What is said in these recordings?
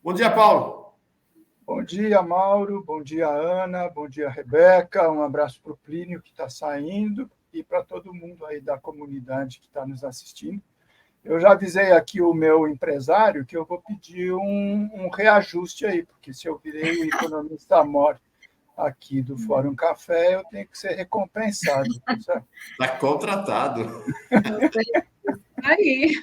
Bom dia, Paulo. Bom dia, Mauro. Bom dia, Ana. Bom dia, Rebeca. Um abraço para o Plínio, que está saindo, e para todo mundo aí da comunidade que está nos assistindo. Eu já avisei aqui o meu empresário que eu vou pedir um reajuste aí, porque se eu virei o economista-mor aqui do Fórum Café, eu tenho que ser recompensado, certo? Está contratado. Aí.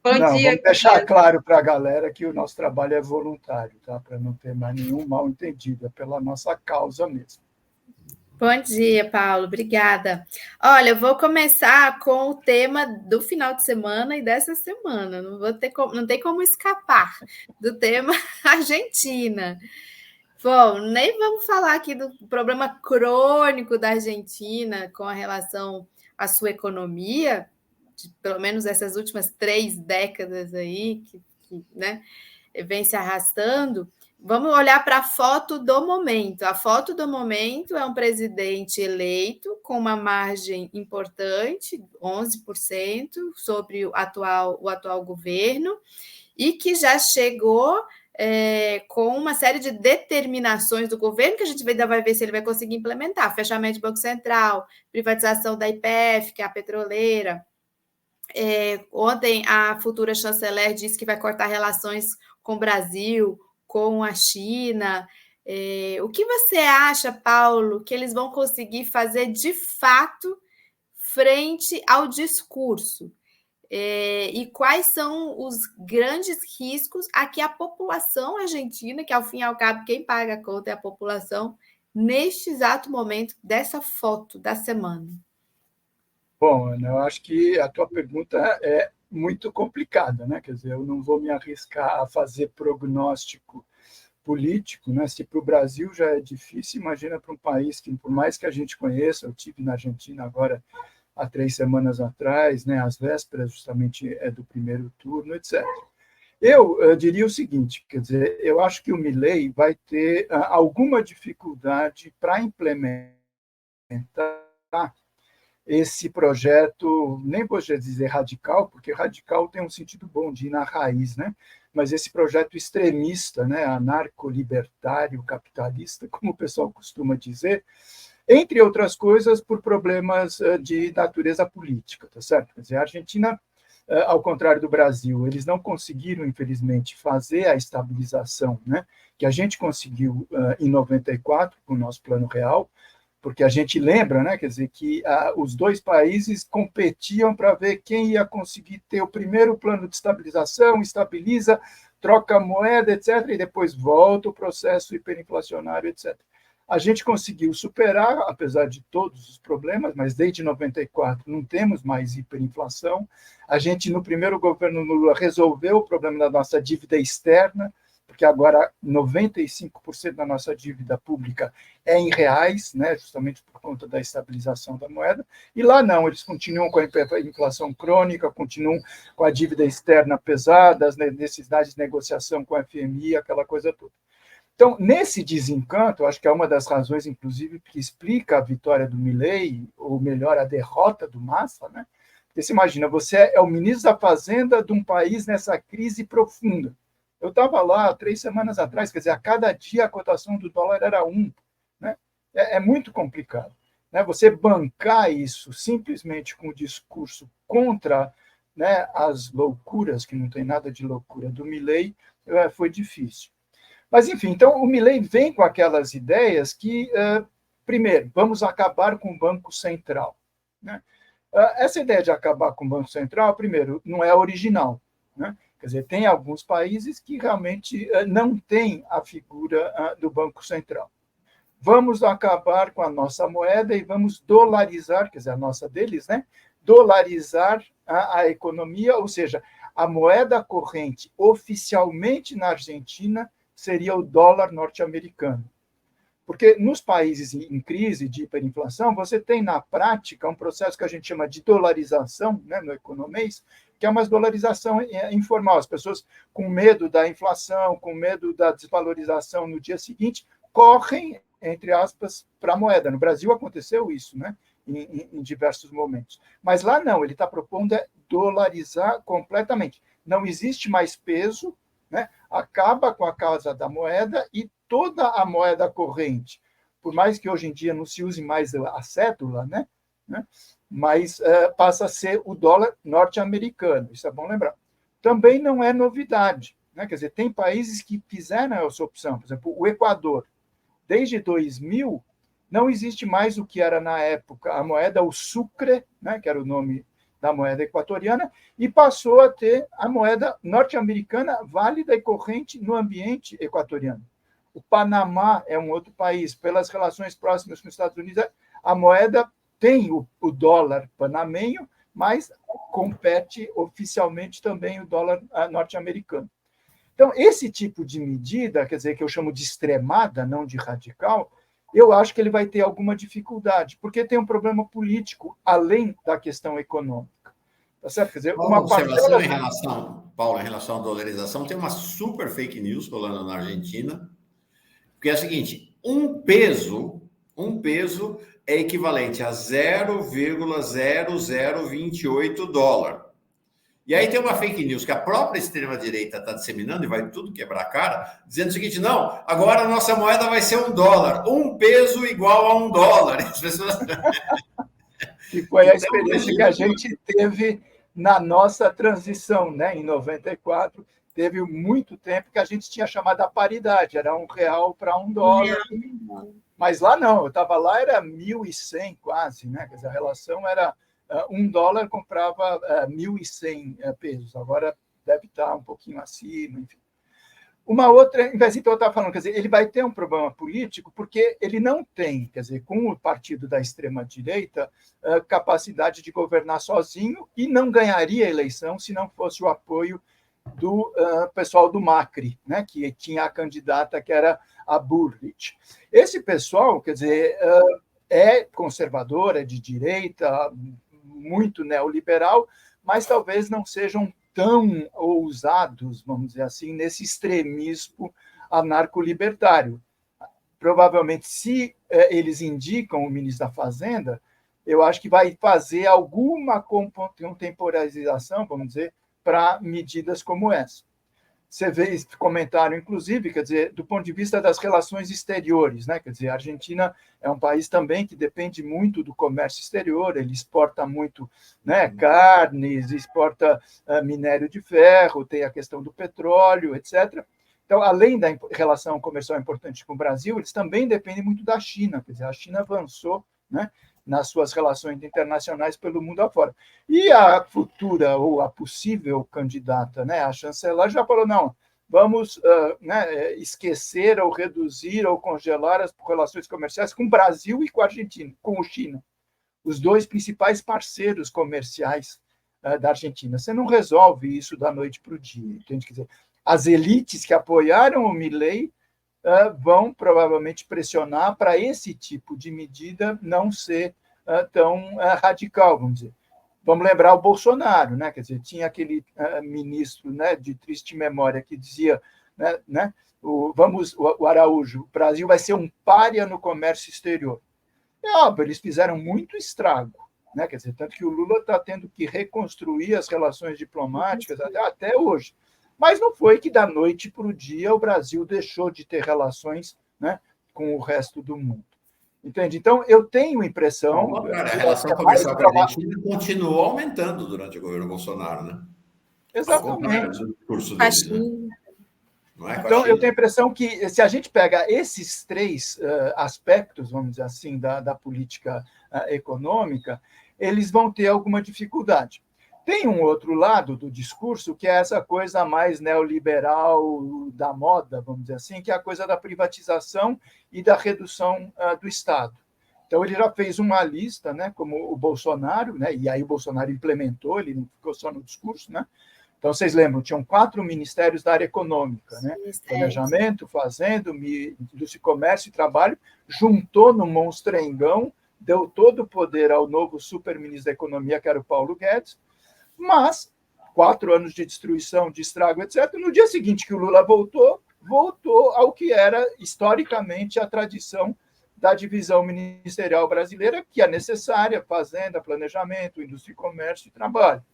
Bom Não, dia, vamos deixar claro para a galera que o nosso trabalho é voluntário, tá? Para não ter mais nenhum mal-entendido, é pela nossa causa mesmo. Bom dia, Paulo. Obrigada. Olha, eu vou começar com o tema do final de semana e dessa semana. Não tem como escapar do tema Argentina. Bom, nem vamos falar aqui do problema crônico da Argentina com a relação à sua economia, de, pelo menos essas últimas 3 décadas aí, né, vem se arrastando. Vamos olhar para a foto do momento. A foto do momento é um presidente eleito com uma margem importante, 11%, sobre o atual governo, e que já chegou com uma série de determinações do governo, que a gente ainda vai ver se ele vai conseguir implementar. Fechamento do Banco Central, privatização da YPF, que é a petroleira. Ontem, a futura chanceler disse que vai cortar relações com o Brasil, com a China. O que você acha, Paulo, que eles vão conseguir fazer de fato frente ao discurso? E quais são os grandes riscos a que a população argentina, que ao fim e ao cabo quem paga a conta é a população, neste exato momento dessa foto da semana? Bom, Ana, eu acho que a tua pergunta é muito complicada, né? Quer dizer, eu não vou me arriscar a fazer prognóstico político, né? Se para o Brasil já é difícil, imagina para um país que, por mais que a gente conheça, eu tive na Argentina agora há 3 semanas atrás, né? Às vésperas justamente do primeiro turno, etc. Eu diria o seguinte, quer dizer, eu acho que o Milei vai ter alguma dificuldade para implementar esse projeto, nem vou dizer radical, porque radical tem um sentido bom de ir na raiz, né? Mas esse projeto extremista, né, anarco-libertário, capitalista, como o pessoal costuma dizer, entre outras coisas, por problemas de natureza política, tá certo? Quer dizer, a Argentina, ao contrário do Brasil, eles não conseguiram, infelizmente, fazer a estabilização, né, que a gente conseguiu em 94, com o nosso Plano Real, porque a gente lembra, né, quer dizer, que os dois países competiam para ver quem ia conseguir ter o primeiro plano de estabilização, estabiliza, troca a moeda, etc., e depois volta o processo hiperinflacionário, etc. A gente conseguiu superar, apesar de todos os problemas, mas desde 94 não temos mais hiperinflação. A gente, no primeiro governo Lula, resolveu o problema da nossa dívida externa, porque agora 95% da nossa dívida pública é em reais, né, justamente por conta da estabilização da moeda, e lá não, eles continuam com a inflação crônica, continuam com a dívida externa pesada, as necessidades de negociação com a FMI, aquela coisa toda. Então, nesse desencanto, acho que é uma das razões, inclusive, que explica a vitória do Milei, ou melhor, a derrota do Massa, né? Porque você imagina, você é o ministro da Fazenda de um país nessa crise profunda. Eu estava lá 3 semanas atrás, quer dizer, a cada dia a cotação do dólar era 1. Né? É muito complicado. Né? Você bancar isso simplesmente com o discurso contra, né, as loucuras, que não tem nada de loucura, do Milei, foi difícil. Mas, enfim, então o Milei vem com aquelas ideias que, primeiro, vamos acabar com o Banco Central. Né? Essa ideia de acabar com o Banco Central, primeiro, não é original. Né? Quer dizer, tem alguns países que realmente não têm a figura do Banco Central. Vamos acabar com a nossa moeda e vamos dolarizar, quer dizer, a nossa deles, né? Dolarizar a economia, ou seja, a moeda corrente oficialmente na Argentina seria o dólar norte-americano. Porque nos países em crise de hiperinflação, você tem, na prática, um processo que a gente chama de dolarização, né, no economês, que é uma dolarização informal. As pessoas, com medo da inflação, com medo da desvalorização no dia seguinte, correm, entre aspas, para a moeda. No Brasil aconteceu isso, né, em diversos momentos. Mas lá não, ele está propondo dolarizar completamente. Não existe mais peso, né? acaba com a casa da moeda e toda a moeda corrente, por mais que hoje em dia não se use mais a cédula, né? Mas passa a ser o dólar norte-americano, isso é bom lembrar. Também não é novidade, né? Quer dizer, tem países que fizeram essa opção, por exemplo, o Equador. Desde 2000, não existe mais o que era na época a moeda, o sucre, né? Que era o nome da moeda equatoriana, e passou a ter a moeda norte-americana válida e corrente no ambiente equatoriano. O Panamá é um outro país, pelas relações próximas com os Estados Unidos, a moeda tem o dólar panamenho, mas compete oficialmente também o dólar norte-americano. Então, esse tipo de medida, quer dizer, que eu chamo de extremada, não de radical, eu acho que ele vai ter alguma dificuldade, porque tem um problema político além da questão econômica. Tá certo? Quer dizer, uma observação Paulo, em relação à dolarização, tem uma super fake news rolando na Argentina, porque é o seguinte, um peso é equivalente a 0,0028 dólar. E aí tem uma fake news que a própria extrema-direita está disseminando, e vai tudo quebrar a cara, dizendo o seguinte, não, agora a nossa moeda vai ser $1, um peso igual a $1. As pessoas... Que foi a experiência que a gente teve na nossa transição, né? Em 94, teve muito tempo que a gente tinha chamado a paridade, era R$1 para $1. Mas lá não, eu estava lá, era 1.100 quase, né? Quer dizer, a relação era $1 comprava 1.100 pesos, agora deve estar um pouquinho acima, enfim. Uma outra, então eu estava falando, quer dizer, ele vai ter um problema político porque ele não tem, quer dizer, com o partido da extrema-direita, capacidade de governar sozinho e não ganharia a eleição se não fosse o apoio do pessoal do Macri, né, que tinha a candidata que era a Bullrich. Esse pessoal, quer dizer, é conservador, é de direita, muito neoliberal, mas talvez não sejam tão ousados, vamos dizer assim, nesse extremismo anarco-libertário. Provavelmente, se eles indicam o ministro da Fazenda, eu acho que vai fazer alguma contemporização, vamos dizer, para medidas como essa. Você vê esse comentário, inclusive, quer dizer, do ponto de vista das relações exteriores, né? Quer dizer, a Argentina é um país também que depende muito do comércio exterior, ele exporta muito, né, carnes, exporta minério de ferro, tem a questão do petróleo, etc. Então, além da relação comercial importante com o Brasil, eles também dependem muito da China, quer dizer, a China avançou, né, nas suas relações internacionais pelo mundo afora. E a futura ou a possível candidata, né, a chanceler, já falou, não, vamos esquecer ou reduzir ou congelar as relações comerciais com o Brasil e com a Argentina, com a China, os dois principais parceiros comerciais da Argentina. Você não resolve isso da noite para o dia, entende? Quer dizer, as elites que apoiaram o Milei vão provavelmente pressionar para esse tipo de medida não ser tão radical, vamos dizer. Vamos lembrar o Bolsonaro, né? Quer dizer, tinha aquele ministro, né, de triste memória que dizia, né, o Araújo, o Brasil vai ser um pária no comércio exterior. É óbvio, eles fizeram muito estrago, né? Quer dizer, tanto que o Lula está tendo que reconstruir as relações diplomáticas até hoje. Mas não foi que da noite para o dia o Brasil deixou de ter relações, né, com o resto do mundo. Entende? Então, eu tenho a impressão... a relação comercial com a Argentina continuou aumentando durante o governo Bolsonaro, né? Exatamente. Do discurso deles, né? Então, eu tenho a impressão que, se a gente pega esses três aspectos, vamos dizer assim, da política econômica, eles vão ter alguma dificuldade. Tem um outro lado do discurso, que é essa coisa mais neoliberal da moda, vamos dizer assim, que é a coisa da privatização e da redução do Estado. Então, ele já fez uma lista, né, como o Bolsonaro, né, e aí o Bolsonaro implementou, ele não ficou só no discurso, né? Então, vocês lembram, tinham 4 ministérios da área econômica, né? Planejamento, Fazenda, Indústria e Comércio e Trabalho, juntou no monstrengão, deu todo o poder ao novo superministro da Economia, que era o Paulo Guedes, mas 4 anos de destruição, de estrago, etc. No dia seguinte que o Lula voltou ao que era historicamente a tradição da divisão ministerial brasileira, que é necessária, Fazenda, Planejamento, Indústria e Comércio e Trabalho.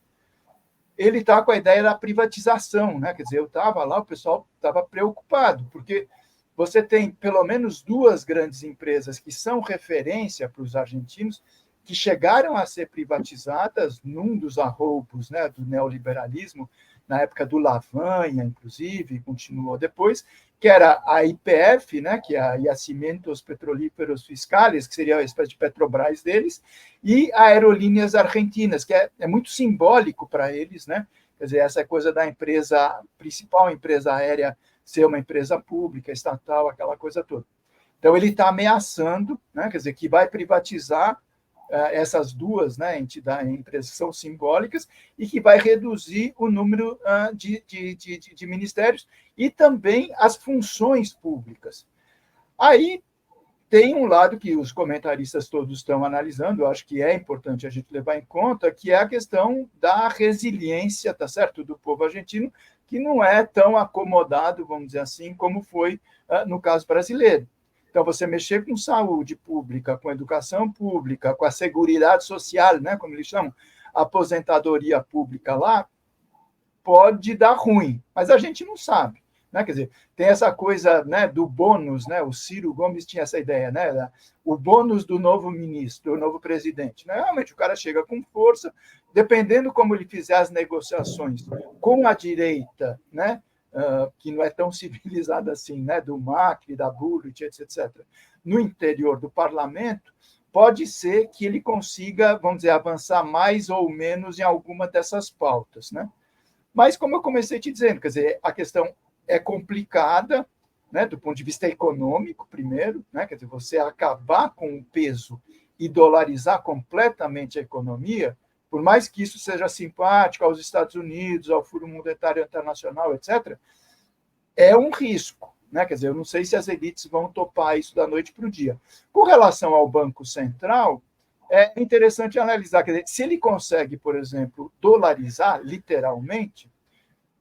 ele está com a ideia da privatização, né? Quer dizer, eu estava lá, o pessoal estava preocupado, porque você tem pelo menos duas grandes empresas que são referência para os argentinos, que chegaram a ser privatizadas num dos arroubos, né, do neoliberalismo, na época do Lavagna, inclusive, continuou depois, que era a YPF, né, que é a Yacimientos Petrolíferos Fiscales, que seria a espécie de Petrobras deles, e a Aerolíneas Argentinas, que é muito simbólico para eles, né? Quer dizer, essa coisa da empresa, principal empresa aérea, ser uma empresa pública, estatal, aquela coisa toda. Então, ele está ameaçando, né, quer dizer, que vai privatizar essas duas, né, entidades, empresas que são simbólicas, e que vai reduzir o número de ministérios e também as funções públicas. Aí tem um lado que os comentaristas todos estão analisando, eu acho que é importante a gente levar em conta, que é a questão da resiliência, tá certo, do povo argentino, que não é tão acomodado, vamos dizer assim, como foi no caso brasileiro. Então, você mexer com saúde pública, com educação pública, com a seguridade social, né, como eles chamam, a aposentadoria pública lá, pode dar ruim, mas a gente não sabe. Né? Quer dizer, tem essa coisa, né, do bônus, né? O Ciro Gomes tinha essa ideia, né? O bônus do novo ministro, do novo presidente. Né? Realmente, o cara chega com força, dependendo como ele fizer as negociações com a direita, né? Que não é tão civilizada assim, né? Do Macri, da Bullrich, etc. No interior do parlamento, pode ser que ele consiga, vamos dizer, avançar mais ou menos em alguma dessas pautas, né? Mas, como eu comecei te dizendo, quer dizer, a questão é complicada, né, do ponto de vista econômico, primeiro, né, quer dizer, você acabar com o peso e dolarizar completamente a economia, por mais que isso seja simpático aos Estados Unidos, ao Fundo Monetário Internacional, etc., é um risco. Né? Quer dizer, eu não sei se as elites vão topar isso da noite para o dia. Com relação ao Banco Central, é interessante analisar, quer dizer, se ele consegue, por exemplo, dolarizar, literalmente,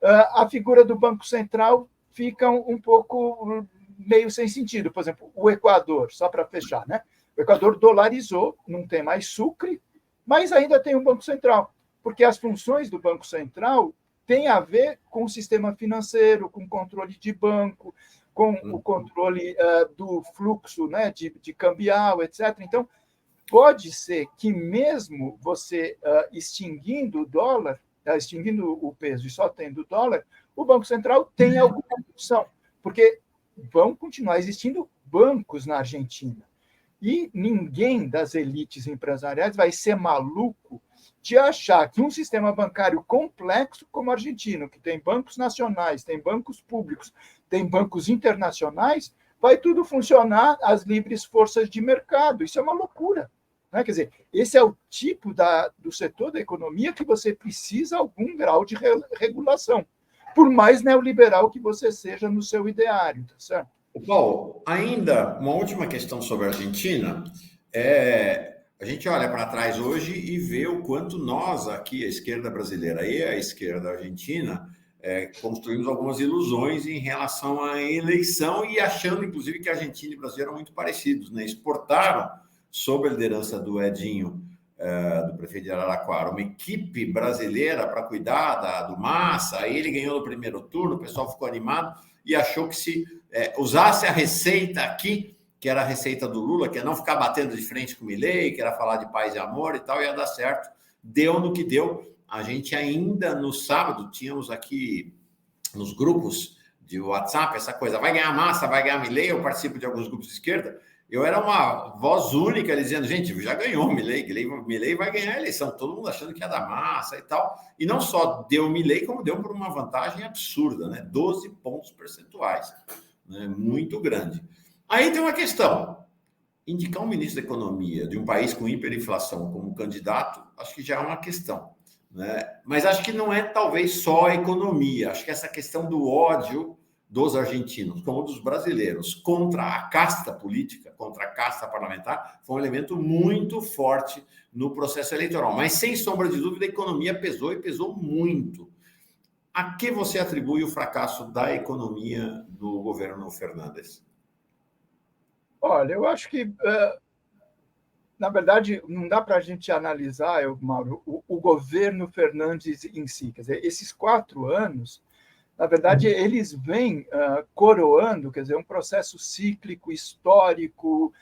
a figura do Banco Central fica um pouco meio sem sentido. Por exemplo, o Equador, só para fechar, né? O Equador dolarizou, não tem mais Sucre, mas ainda tem um Banco Central, porque as funções do Banco Central têm a ver com o sistema financeiro, com o controle de banco, com o controle do fluxo, né, de cambial, etc. Então, pode ser que mesmo você extinguindo o dólar, extinguindo o peso e só tendo o dólar, o Banco Central tem alguma função, porque vão continuar existindo bancos na Argentina. E ninguém das elites empresariais vai ser maluco de achar que um sistema bancário complexo como o argentino, que tem bancos nacionais, tem bancos públicos, tem bancos internacionais, vai tudo funcionar às livres forças de mercado. Isso é uma loucura. Né? Quer dizer, esse é o tipo do setor da economia que você precisa algum grau de regulação, por mais neoliberal que você seja no seu ideário, tá certo? Paulo, ainda uma última questão sobre a Argentina. A gente olha para trás hoje e vê o quanto nós aqui, a esquerda brasileira e a esquerda argentina, construímos algumas ilusões em relação à eleição e achando, inclusive, que a Argentina e o Brasil eram muito parecidos, né? Exportaram, sob a liderança do Edinho, do prefeito de Araraquara, uma equipe brasileira para cuidar do Massa. Aí ele ganhou no primeiro turno, o pessoal ficou animado e achou que se usasse a receita aqui, que era a receita do Lula, que é não ficar batendo de frente com o Milei, que era falar de paz e amor e tal, ia dar certo. Deu no que deu. A gente ainda no sábado tínhamos aqui nos grupos de WhatsApp essa coisa, vai ganhar Massa, vai ganhar Milei. Eu participo de alguns grupos de esquerda. Eu era uma voz única dizendo, gente, já ganhou o Milei vai ganhar a eleição, todo mundo achando que ia dar Massa e tal. E não só deu o Milei, como deu por uma vantagem absurda, né? 12 pontos percentuais, né? Muito grande. Aí tem uma questão, indicar um ministro da Economia de um país com hiperinflação como candidato, acho que já é uma questão, né? Mas acho que não é talvez só a economia, acho que essa questão do ódio dos argentinos, como dos brasileiros, contra a casta política, contra a casta parlamentar, foi um elemento muito forte no processo eleitoral. Mas, sem sombra de dúvida, a economia pesou e pesou muito. A que você atribui o fracasso da economia do governo Fernandes? Olha, eu acho que Na verdade, não dá para a gente analisar, Mauro, o governo Fernandes em si. Quer dizer, esses 4 anos, na verdade, eles vêm coroando, quer dizer, um processo cíclico, histórico,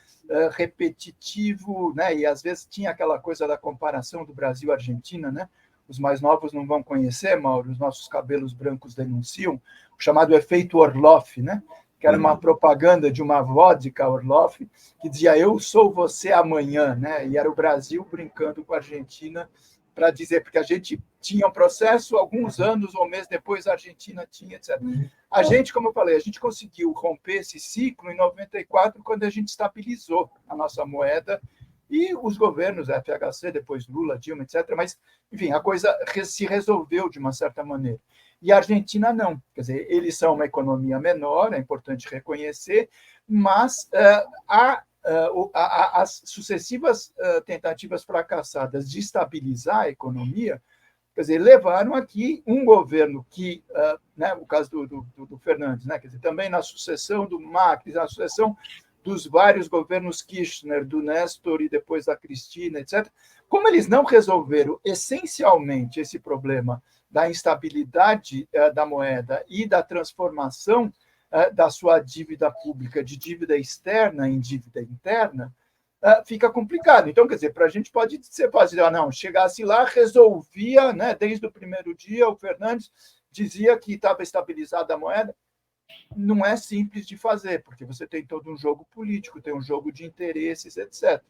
repetitivo, né? E às vezes tinha aquela coisa da comparação do Brasil e Argentina, né? Os mais novos não vão conhecer, Mauro, os nossos cabelos brancos denunciam, o chamado efeito Orloff, né? Que era uma propaganda de uma vodka Orloff, que dizia eu sou você amanhã, né? E era o Brasil brincando com a Argentina para dizer, porque a gente tinha um processo, alguns anos ou meses depois a Argentina tinha, etc. A gente, como eu falei, a gente conseguiu romper esse ciclo em 94, quando a gente estabilizou a nossa moeda e os governos, a FHC, depois Lula, Dilma, etc. Mas, enfim, a coisa se resolveu de uma certa maneira. E a Argentina não. Quer dizer, eles são uma economia menor, é importante reconhecer, mas as sucessivas tentativas fracassadas de estabilizar a economia, quer dizer, levaram aqui um governo que, né, o caso do Fernandes, né, quer dizer, também na sucessão do Macri, na sucessão dos vários governos Kirchner, do Néstor e depois da Cristina, etc., como eles não resolveram essencialmente esse problema da instabilidade da moeda e da transformação da sua dívida pública de dívida externa em dívida interna, fica complicado. Então, quer dizer, para a gente pode ser fácil, não, chegasse lá, resolvia, né, desde o primeiro dia, o Fernandes dizia que estava estabilizada a moeda. Não é simples de fazer, porque você tem todo um jogo político, tem um jogo de interesses, etc.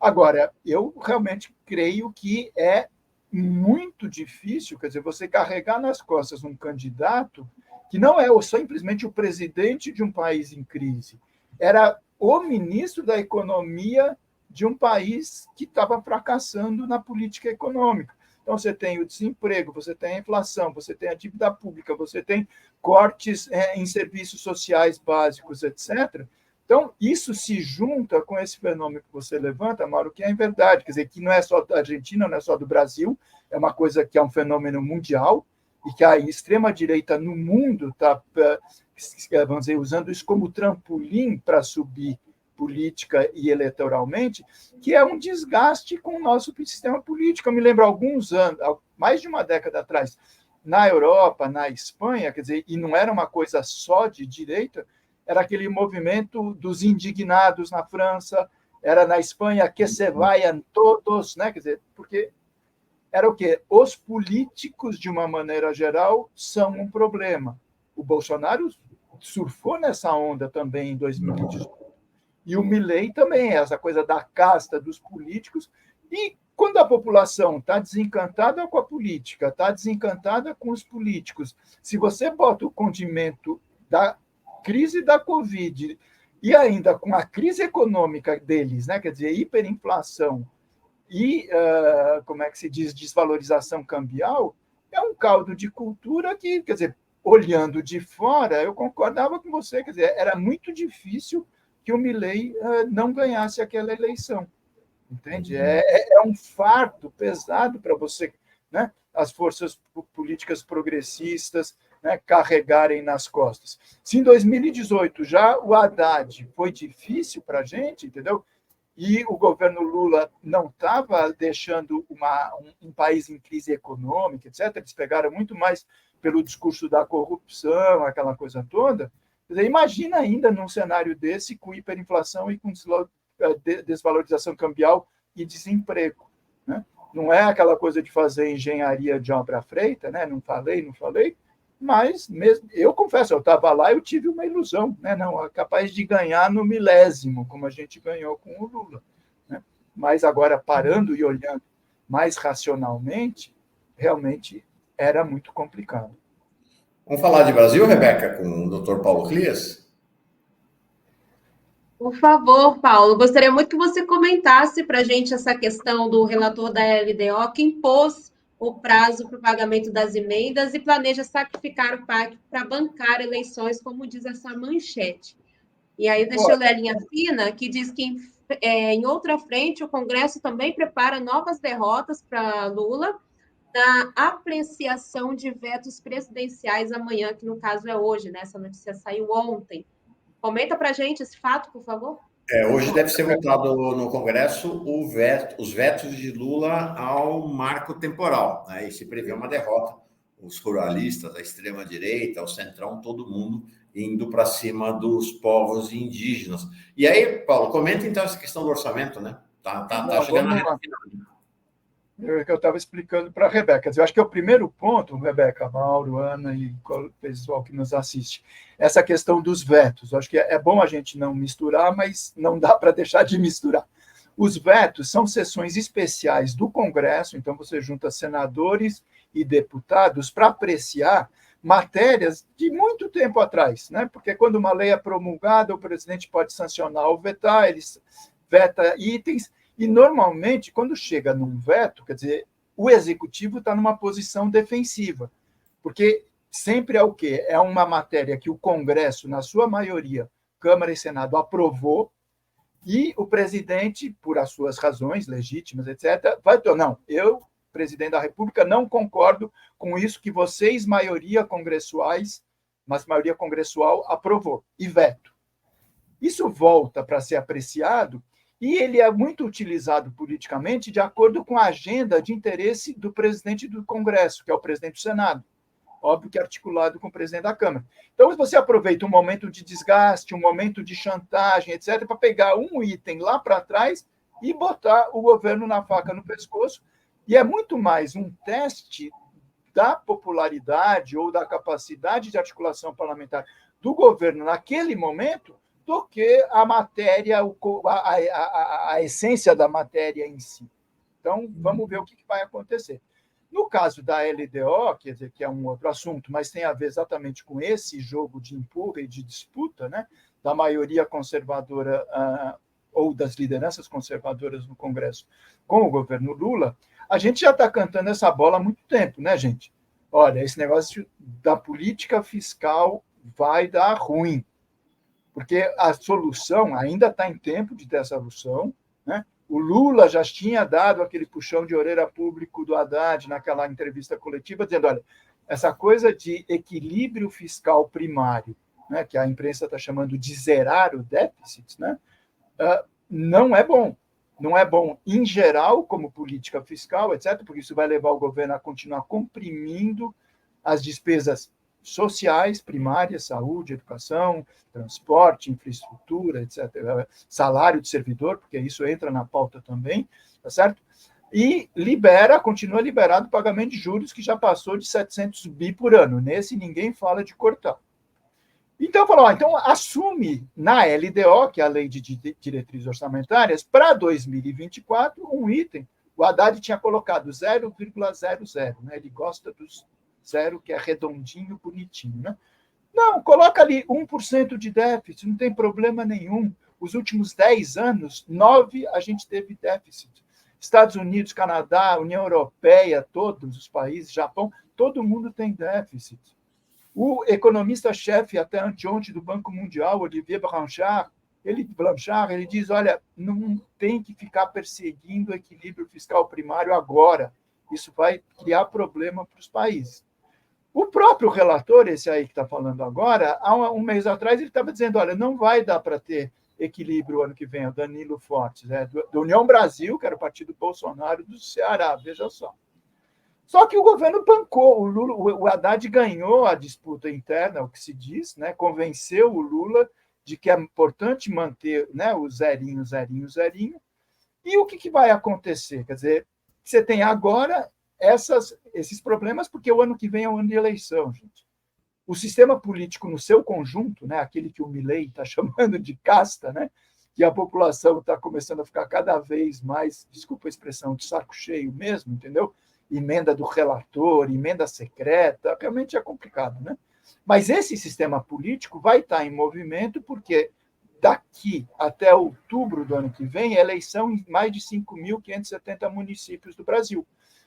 Agora, eu realmente creio que é muito difícil, quer dizer, você carregar nas costas um candidato que não é simplesmente o presidente de um país em crise, era o ministro da Economia de um país que estava fracassando na política econômica. Então, você tem o desemprego, você tem a inflação, você tem a dívida pública, você tem cortes em serviços sociais básicos, etc. Então, isso se junta com esse fenômeno que você levanta, Mauro, que é em verdade, quer dizer, que não é só da Argentina, não é só do Brasil, é uma coisa que é um fenômeno mundial e que a extrema-direita no mundo está, vamos dizer, usando isso como trampolim para subir política e eleitoralmente, que é um desgaste com o nosso sistema político. Eu me lembro alguns anos, mais de uma década atrás, na Europa, na Espanha, quer dizer, e não era uma coisa só de direita, era aquele movimento dos indignados na França, era na Espanha, que se vayan todos, né? Quer dizer, porque era o quê? Os políticos, de uma maneira geral, são um problema. O Bolsonaro surfou nessa onda também em 2018. E o Milei também, essa coisa da casta dos políticos. E quando a população está desencantada com a política, está desencantada com os políticos, se você bota o condimento da crise da Covid e ainda com a crise econômica deles, né, quer dizer, hiperinflação e, como é que se diz, desvalorização cambial, é um caldo de cultura que, quer dizer, olhando de fora, eu concordava com você, quer dizer, era muito difícil que o Milei não ganhasse aquela eleição, entende? É um fardo pesado para você, né, as forças políticas progressistas, né, carregarem nas costas. Se em 2018 já o Haddad foi difícil para a gente, entendeu? E o governo Lula não estava deixando um país em crise econômica, etc. Eles pegaram muito mais pelo discurso da corrupção, aquela coisa toda. Imagina ainda num cenário desse, com hiperinflação e com desvalorização cambial e desemprego. Né? Não é aquela coisa de fazer engenharia de obra feita, né? Não falei, mas mesmo, eu confesso, eu estava lá e eu tive uma ilusão, né? Não, é capaz de ganhar no milésimo, como a gente ganhou com o Lula. Né? Mas agora, parando e olhando mais racionalmente, realmente era muito complicado. Vamos falar de Brasil, Rebeca, com o Dr. Paulo Clias? Por favor, Paulo, gostaria muito que você comentasse para a gente essa questão do relator da LDO que impôs o prazo para o pagamento das emendas e planeja sacrificar o PAC para bancar eleições, como diz essa manchete. E aí, deixa eu ler a linha fina, que diz que em outra frente, o Congresso também prepara novas derrotas para Lula na apreciação de vetos presidenciais amanhã, que no caso é hoje, né? Essa notícia saiu ontem. Comenta para a gente esse fato, por favor. Hoje deve ser votado no Congresso os vetos de Lula ao marco temporal, né? E se prevê uma derrota. Os ruralistas, a extrema-direita, o centrão, todo mundo indo para cima dos povos indígenas. E aí, Paulo, comenta então essa questão do orçamento, né? Tá chegando na reta final. Que eu estava explicando para a Rebeca. Quer dizer, eu acho que é o primeiro ponto, Rebeca, Mauro, Ana e o pessoal que nos assiste, essa questão dos vetos. Eu acho que é bom a gente não misturar, mas não dá para deixar de misturar. Os vetos são sessões especiais do Congresso, então você junta senadores e deputados para apreciar matérias de muito tempo atrás, né? Porque quando uma lei é promulgada, o presidente pode sancionar ou vetar, ele veta itens. E, normalmente, quando chega num veto, quer dizer, o executivo está numa posição defensiva, porque sempre é o quê? É uma matéria que o Congresso, na sua maioria, Câmara e Senado, aprovou, e o presidente, por as suas razões legítimas, etc., vai dizer, não, eu, presidente da República, não concordo com isso que vocês, maioria congressuais, mas maioria congressual, aprovou, e veto. Isso volta para ser apreciado, e ele é muito utilizado politicamente de acordo com a agenda de interesse do presidente do Congresso, que é o presidente do Senado, óbvio que articulado com o presidente da Câmara. Então, você aproveita um momento de desgaste, um momento de chantagem, etc., para pegar um item lá para trás e botar o governo na faca no pescoço, e é muito mais um teste da popularidade ou da capacidade de articulação parlamentar do governo naquele momento do que a matéria, a essência da matéria em si. Então, vamos ver o que vai acontecer. No caso da LDO, quer dizer, que é um outro assunto, mas tem a ver exatamente com esse jogo de empurra e de disputa, né, da maioria conservadora ou das lideranças conservadoras no Congresso com o governo Lula, a gente já está cantando essa bola há muito tempo, né, gente? Olha, esse negócio da política fiscal vai dar ruim, porque a solução ainda está em tempo de ter essa solução, né? O Lula já tinha dado aquele puxão de orelha público do Haddad naquela entrevista coletiva, dizendo, olha, essa coisa de equilíbrio fiscal primário, né, que a imprensa está chamando de zerar o déficit, né, não é bom. Não é bom em geral, como política fiscal, etc., porque isso vai levar o governo a continuar comprimindo as despesas sociais, primárias, saúde, educação, transporte, infraestrutura, etc., salário de servidor, porque isso entra na pauta também, tá certo? E continua liberado o pagamento de juros, que já passou de 700 bi por ano. Nesse, ninguém fala de cortar. Então, falou, então assume na LDO, que é a Lei de Diretrizes Orçamentárias, para 2024, um item. O Haddad tinha colocado 0,00, né? Ele gosta dos zero, que é redondinho, bonitinho, né? Não, coloca ali 1% de déficit, não tem problema nenhum. Os últimos 10 anos, 9 a gente teve déficit. Estados Unidos, Canadá, União Europeia, todos os países, Japão, todo mundo tem déficit. O economista-chefe, até anteontem, do Banco Mundial, Olivier Blanchard, ele diz, olha, não tem que ficar perseguindo o equilíbrio fiscal primário agora. Isso vai criar problema para os países. O próprio relator, esse aí que está falando agora, há um mês atrás, ele estava dizendo, olha, não vai dar para ter equilíbrio ano que vem, o Danilo Fortes, né, do União Brasil, que era o partido Bolsonaro, do Ceará, veja só. Só que o governo bancou, o Haddad ganhou a disputa interna, o que se diz, né, convenceu o Lula de que é importante manter, né, o zerinho, zerinho, zerinho. E o que vai acontecer? Quer dizer, você tem agora esses problemas, porque o ano que vem é o ano de eleição, gente. O sistema político no seu conjunto, né, aquele que o Milei está chamando de casta, né, que a população está começando a ficar cada vez mais, desculpa a expressão, de saco cheio mesmo, entendeu? Emenda do relator, emenda secreta, realmente é complicado, né? Mas esse sistema político vai estar em movimento porque daqui até outubro do ano que vem é eleição em mais de 5.570 municípios do Brasil.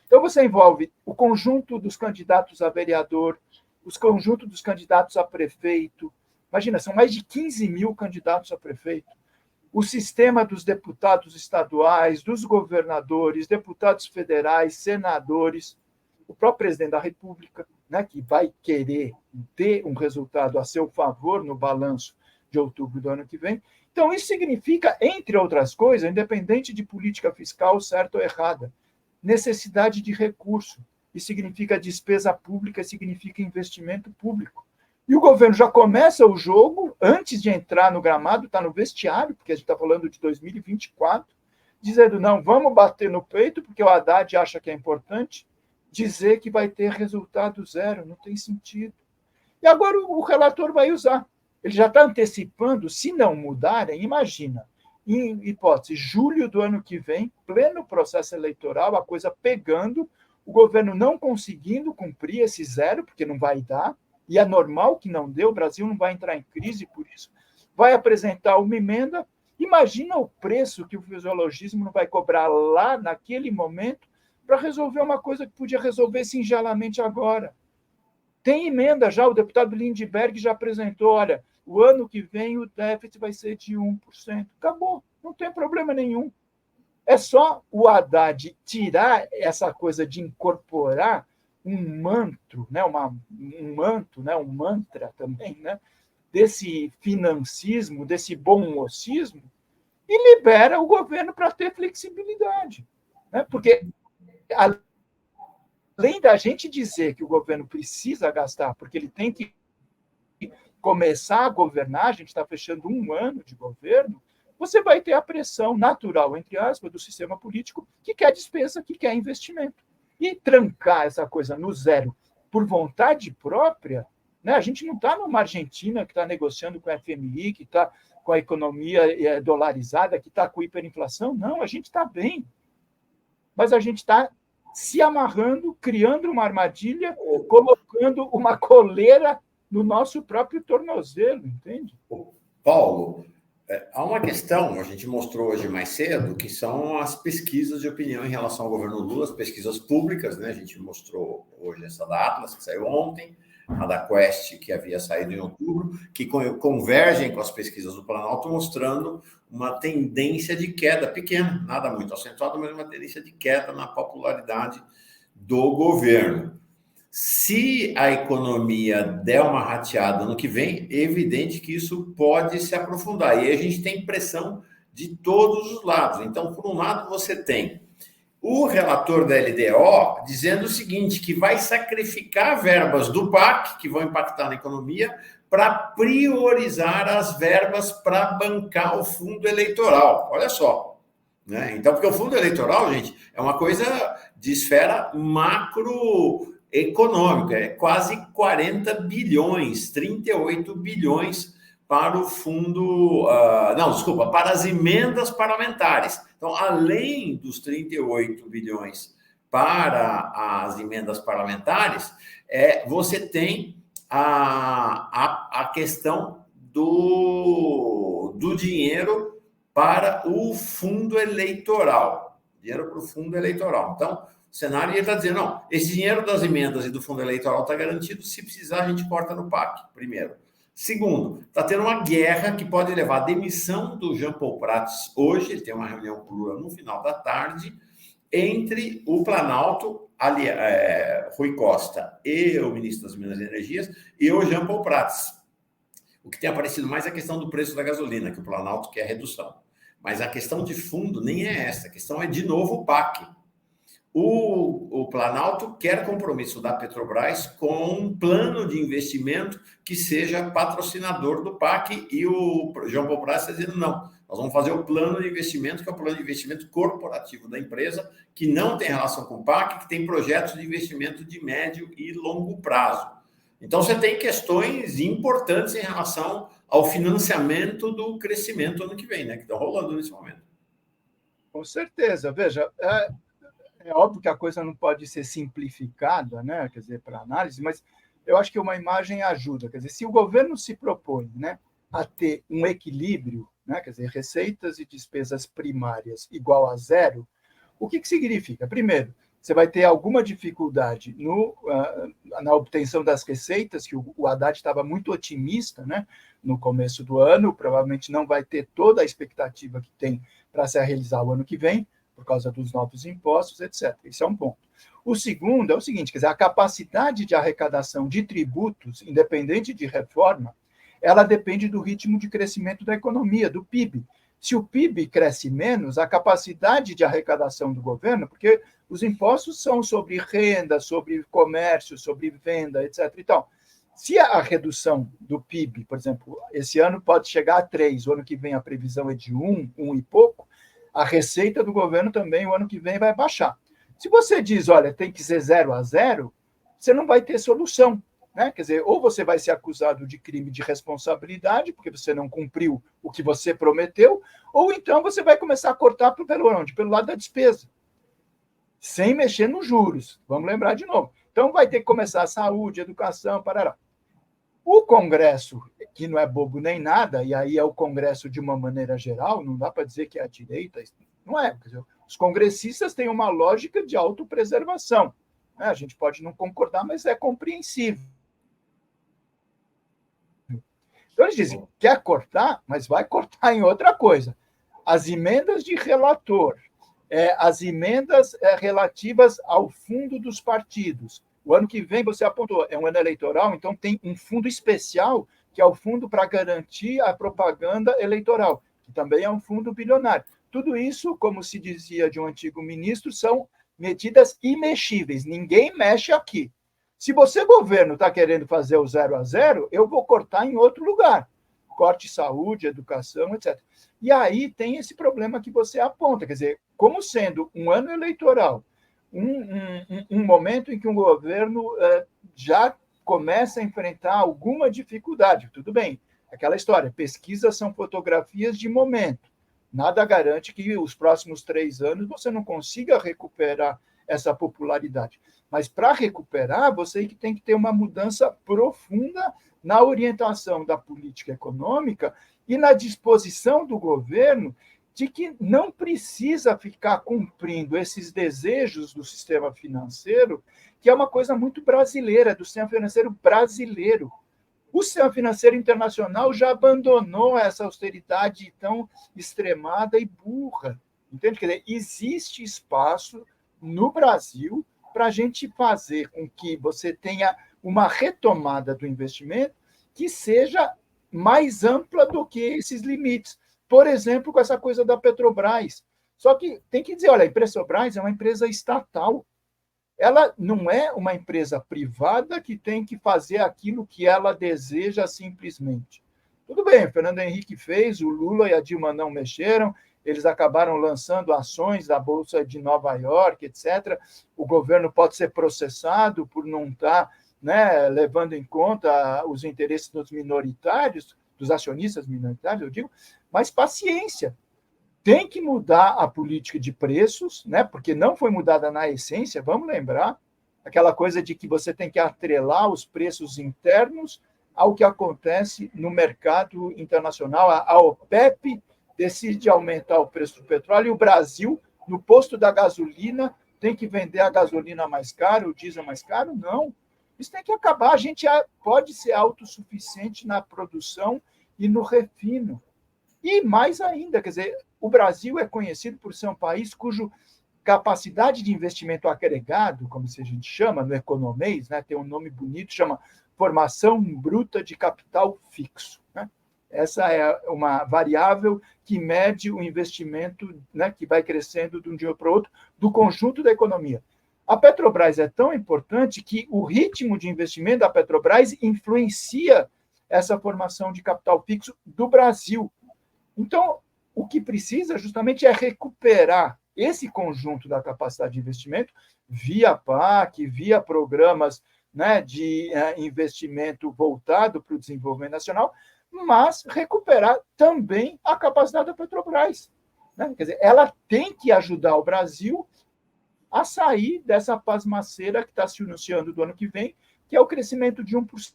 Então, você envolve o conjunto dos candidatos a vereador, os conjuntos dos candidatos a prefeito. Imagina, são mais de 15 mil candidatos a prefeito. O sistema dos deputados estaduais, dos governadores, deputados federais, senadores, o próprio presidente da República, né, que vai querer ter um resultado a seu favor no balanço de outubro do ano que vem. Então, isso significa, entre outras coisas, independente de política fiscal certa ou errada, necessidade de recurso. Isso significa despesa pública, significa investimento público. E o governo já começa o jogo, antes de entrar no gramado, está no vestiário, porque a gente está falando de 2024, dizendo, não, vamos bater no peito, porque o Haddad acha que é importante, dizer que vai ter resultado zero, não tem sentido. E agora o relator vai usar. Ele já está antecipando, se não mudarem, imagina, em hipótese, julho do ano que vem, pleno processo eleitoral, a coisa pegando, o governo não conseguindo cumprir esse zero, porque não vai dar, e é normal que não dê, o Brasil não vai entrar em crise por isso, vai apresentar uma emenda, imagina o preço que o fisiologismo não vai cobrar lá, naquele momento, para resolver uma coisa que podia resolver singelamente agora. Tem emenda já, o deputado Lindbergh já apresentou, olha, o ano que vem o déficit vai ser de 1%. Acabou, não tem problema nenhum. É só o Haddad tirar essa coisa de incorporar um manto, né, um mantra também, né, desse financismo, desse bom mocismo, e libera o governo para ter flexibilidade. Né? Porque, além da gente dizer que o governo precisa gastar, porque ele tem que começar a governar, a gente está fechando um ano de governo, você vai ter a pressão natural, entre aspas, do sistema político, que quer despesa, que quer investimento. E trancar essa coisa no zero por vontade própria, né? A gente não está numa Argentina que está negociando com a FMI, que está com a economia dolarizada, que está com hiperinflação. Não, a gente está bem. Mas a gente está se amarrando, criando uma armadilha, colocando uma coleira no nosso próprio tornozelo, entende? Paulo, há uma questão, a gente mostrou hoje mais cedo, que são as pesquisas de opinião em relação ao governo Lula, as pesquisas públicas, né? A gente mostrou hoje essa da Atlas, que saiu ontem, a da Quest, que havia saído em outubro, que convergem com as pesquisas do Planalto, mostrando uma tendência de queda pequena, nada muito acentuada, mas uma tendência de queda na popularidade do governo. Se a economia der uma rateada no que vem, é evidente que isso pode se aprofundar. E aí a gente tem pressão de todos os lados. Então, por um lado, você tem o relator da LDO dizendo o seguinte, que vai sacrificar verbas do PAC, que vão impactar na economia, para priorizar as verbas para bancar o fundo eleitoral. Olha só. Né? Então, porque o fundo eleitoral, gente, é uma coisa de esfera macroeconômica, é quase 40 bilhões, 38 bilhões para o fundo... para as emendas parlamentares. Então, além dos 38 bilhões para as emendas parlamentares, você tem a questão do dinheiro para o fundo eleitoral. Dinheiro para o fundo eleitoral. Então, o cenário está dizendo, não, esse dinheiro das emendas e do fundo eleitoral está garantido, se precisar a gente corta no PAC, primeiro. Segundo, está tendo uma guerra que pode levar à demissão do Jean Paul Prats hoje, ele tem uma reunião com o Lula no final da tarde, entre o Planalto, Rui Costa e o ministro das Minas e Energias, e o Jean Paul Prats. O que tem aparecido mais é a questão do preço da gasolina, que o Planalto quer redução. Mas a questão de fundo nem é essa, a questão é, de novo, o PAC. O Planalto quer compromisso da Petrobras com um plano de investimento que seja patrocinador do PAC, e o João Paulo Prats está dizendo não, nós vamos fazer o plano de investimento, que é o plano de investimento corporativo da empresa, que não tem relação com o PAC, que tem projetos de investimento de médio e longo prazo. Então, você tem questões importantes em relação ao financiamento do crescimento ano que vem, né, que estão rolando nesse momento. Com certeza. Veja, é óbvio que a coisa não pode ser simplificada, né, quer dizer, para análise, mas eu acho que uma imagem ajuda. Quer dizer, se o governo se propõe, né, a ter um equilíbrio, né, quer dizer, receitas e despesas primárias igual a zero, o que significa? Primeiro, você vai ter alguma dificuldade na obtenção das receitas, que o Haddad estava muito otimista, né, no começo do ano, provavelmente não vai ter toda a expectativa que tem para se realizar o ano que vem, por causa dos novos impostos, etc. Isso é um ponto. O segundo é o seguinte, quer dizer, a capacidade de arrecadação de tributos, independente de reforma, ela depende do ritmo de crescimento da economia, do PIB. Se o PIB cresce menos, a capacidade de arrecadação do governo, porque os impostos são sobre renda, sobre comércio, sobre venda, etc. Então, se a redução do PIB, por exemplo, esse ano pode chegar a 3, o ano que vem a previsão é de 1 e pouco, a receita do governo também o ano que vem vai baixar. Se você diz, olha, tem que ser 0-0, você não vai ter solução. Né? Quer dizer, ou você vai ser acusado de crime de responsabilidade, porque você não cumpriu o que você prometeu, ou então você vai começar a cortar pelo onde? Pelo lado da despesa, sem mexer nos juros. Vamos lembrar de novo. Então, vai ter que começar a saúde, educação, parará. O Congresso, que não é bobo nem nada, e aí é o Congresso de uma maneira geral, não dá para dizer que é a direita, não é. Quer dizer, os congressistas têm uma lógica de autopreservação. Né? A gente pode não concordar, mas é compreensível. Então, eles dizem, quer cortar, mas vai cortar em outra coisa. As emendas de relator, as emendas relativas ao fundo dos partidos. O ano que vem, você apontou, é um ano eleitoral, então tem um fundo especial, que é o fundo para garantir a propaganda eleitoral, que também é um fundo bilionário. Tudo isso, como se dizia de um antigo ministro, são medidas imexíveis. Ninguém mexe aqui. Se você, governo, está querendo fazer o 0-0, eu vou cortar em outro lugar. Corte saúde, educação, etc. E aí tem esse problema que você aponta, quer dizer, como sendo um ano eleitoral, um momento em que um governo já começa a enfrentar alguma dificuldade. Tudo bem, aquela história, pesquisas são fotografias de momento. Nada garante que os próximos 3 anos você não consiga recuperar essa popularidade. Mas para recuperar, você tem que ter uma mudança profunda na orientação da política econômica e na disposição do governo de que não precisa ficar cumprindo esses desejos do sistema financeiro, que é uma coisa muito brasileira, do sistema financeiro brasileiro. O sistema financeiro internacional já abandonou essa austeridade tão extremada e burra. Entende? Quer dizer, existe espaço no Brasil para a gente fazer com que você tenha uma retomada do investimento que seja mais ampla do que esses limites. Por exemplo, com essa coisa da Petrobras. Só que tem que dizer, olha, a Petrobras é uma empresa estatal. Ela não é uma empresa privada que tem que fazer aquilo que ela deseja simplesmente. Tudo bem, o Fernando Henrique fez, o Lula e a Dilma não mexeram, eles acabaram lançando ações da Bolsa de Nova York, etc. O governo pode ser processado por não estar, né, levando em conta os interesses dos minoritários, dos acionistas minoritários, eu digo, mas paciência. Tem que mudar a política de preços, né, porque não foi mudada na essência, vamos lembrar, aquela coisa de que você tem que atrelar os preços internos ao que acontece no mercado internacional. A OPEP decide aumentar o preço do petróleo e o Brasil, no posto da gasolina, tem que vender a gasolina mais cara, o diesel mais caro? Não. Isso tem que acabar. A gente pode ser autossuficiente na produção e no refino. E mais ainda, quer dizer, o Brasil é conhecido por ser um país cuja capacidade de investimento agregado, como a gente chama no economês, né, tem um nome bonito, chama formação bruta de capital fixo. Né? Essa é uma variável que mede o investimento, né, que vai crescendo de um dia para o outro, do conjunto da economia. A Petrobras é tão importante que o ritmo de investimento da Petrobras influencia essa formação de capital fixo do Brasil. Então, o que precisa justamente é recuperar esse conjunto da capacidade de investimento via PAC, via programas, né, de investimento voltado para o desenvolvimento nacional, mas recuperar também a capacidade da Petrobras. Né? Quer dizer, ela tem que ajudar o Brasil a sair dessa pasmaceira que está se anunciando do ano que vem, que é o crescimento de 1%,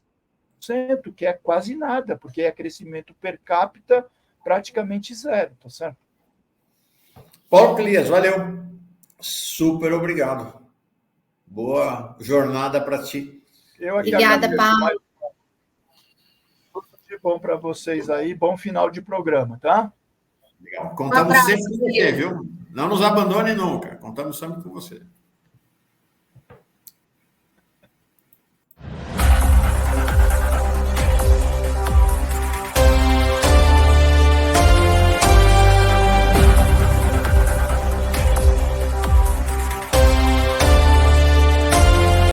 que é quase nada, porque é crescimento per capita praticamente zero, tá certo? Paulo Clias, valeu. Super obrigado. Boa jornada para ti. Eu aqui Obrigada, agradeço. Paulo. Tudo de bom para vocês aí, bom final de programa, tá? Legal. Contamos sempre com você, viu? Não nos abandone nunca. Contamos sempre com você.